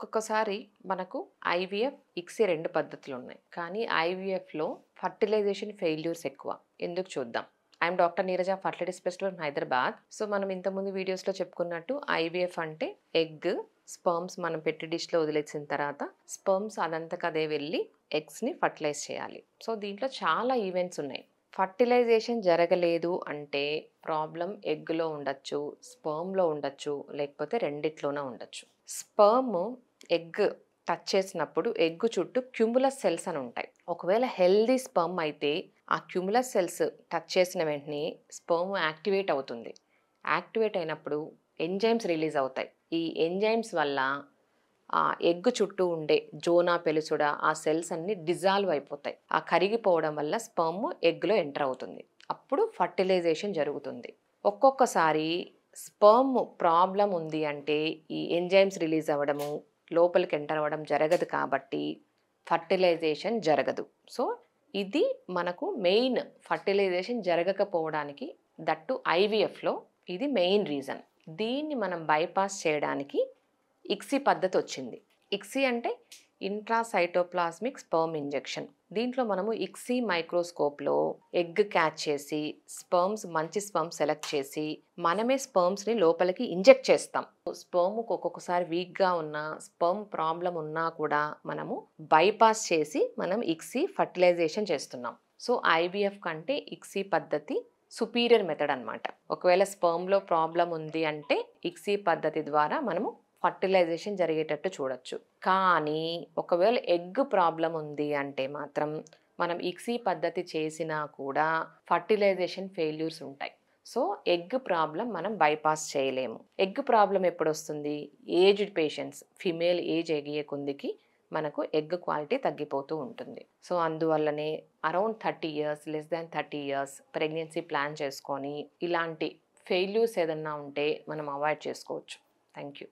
ఒక్కొక్కసారి మనకు IVF, ICSI 2 పద్ధతులున్నాయి. కానీ ఐవీఎఫ్‌లో ఫర్టిలైజేషన్ ఫెయిల్యూర్స్ ఎక్కువ. ఎందుకు చూద్దాం. I'm doctor Neeraja, fertility specialist from Hyderabad. So, మనం ఇంతకుముందు వీడియోస్‌లో చెప్పుకున్నట్టు ఐవీఎఫ్ అంటే ఎగ్, స్పెర్మ్స్ మనం పెట్టి డిష్‌లో వదిలేసిన తర్వాత స్పెర్మ్స్ అదంతకదే వెళ్ళి ఎగ్స్‌ని ఫర్టిలైజ్ చేయాలి. సో, దీంట్లో చాలా ఈవెంట్స్ ఉన్నాయి. ఫర్టిలైజేషన్ జరగలేదు అంటే ప్రాబ్లమ్ ఎగ్‌లో ఉండొచ్చు, స్పెర్మ్‌లో ఉండొచ్చు, లేకపోతే రెండిట్లోనే ఉండొచ్చు. స్పెర్మ్ ఎగ్ టచ్ చేసినప్పుడు ఎగ్ చుట్టూ క్యుములస్ సెల్స్ అని ఉంటాయి. ఒకవేళ హెల్దీ స్పెర్మ్ అయితే ఆ క్యుములస్ సెల్స్ టచ్ చేసిన వెంటనే స్పెర్మ్ యాక్టివేట్ అవుతుంది. యాక్టివేట్ అయినప్పుడు ఎంజైమ్స్ రిలీజ్ అవుతాయి. ఈ ఎంజైమ్స్ వల్ల ఆ ఎగ్ చుట్టూ ఉండే జోనా పెలుసుడా ఆ సెల్స్ అన్ని డిజాల్వ్ అయిపోతాయి. ఆ కరిగిపోవడం వల్ల స్పెర్మ్ ఎగ్‌లో ఎంటర్ అవుతుంది. అప్పుడు ఫర్టిలైజేషన్ జరుగుతుంది. ఒక్కొక్కసారి స్పెర్మ్ ప్రాబ్లమ్ ఉంది అంటే ఈ ఎంజైమ్స్ రిలీజ్ అవ్వడము, లోపలికి ఎంటర్ అవ్వడం జరగదు కాబట్టి ఫర్టిలైజేషన్ జరగదు. సో, ఇది మనకు మెయిన్ ఫర్టిలైజేషన్ జరగకపోవడానికి దట్టు ఐవీఎఫ్‌లో ఇది మెయిన్ రీజన్. దీన్ని మనం బైపాస్ చేయడానికి ఇక్సీ పద్ధతి వచ్చింది. ఇక్సీ అంటే ఇంట్రాసైటోప్లాస్మిక్ స్పెర్మ్ ఇంజెక్షన్. దీంట్లో మనము ఇక్సీ మైక్రోస్కోప్‌లో ఎగ్ క్యాచ్ చేసి మంచి స్పెర్మ్ సెలెక్ట్ చేసి మనమే స్పెర్మ్స్‌ని లోపలికి ఇంజెక్ట్ చేస్తాం. స్పెర్మ్‌కి ఒక్కొక్కసారి వీక్‌గా ఉన్న స్పెర్మ్ ప్రాబ్లమ్ ఉన్నా కూడా మనము బైపాస్ చేసి మనం ఇక్సీ ఫర్టిలైజేషన్ చేస్తున్నాం. సో, ఐవీఎఫ్ కంటే ఇక్సీ పద్ధతి సుపీరియర్ మెథడ్ అన్నమాట. ఒకవేళ స్పెర్మ్‌లో ప్రాబ్లమ్ ఉంది అంటే ఇక్సీ పద్ధతి ద్వారా మనము ఫర్టిలైజేషన్ జరిగేటట్టు చూడొచ్చు. కానీ ఒకవేళ ఎగ్ ప్రాబ్లమ్ ఉంది అంటే మాత్రం మనం ఇక్సీ పద్ధతి చేసినా కూడా ఫర్టిలైజేషన్ ఫెయిల్యూర్స్ ఉంటాయి. సో, ఎగ్ ప్రాబ్లమ్ మనం బైపాస్ చేయలేము. ఎగ్ ప్రాబ్లమ్ ఎప్పుడొస్తుంది? ఏజ్డ్ పేషెంట్స్, ఫిమేల్ ఏజ్ ఎదిగే కొందికి మనకు ఎగ్ క్వాలిటీ తగ్గిపోతూ ఉంటుంది. సో, అందువల్లనే around 30 years, less than 30 years pregnancy plan చేసుకొని ఇలాంటి ఫెయిల్యూర్స్ ఏదన్నా ఉంటే మనం అవాయిడ్ చేసుకోవచ్చు. Thank you.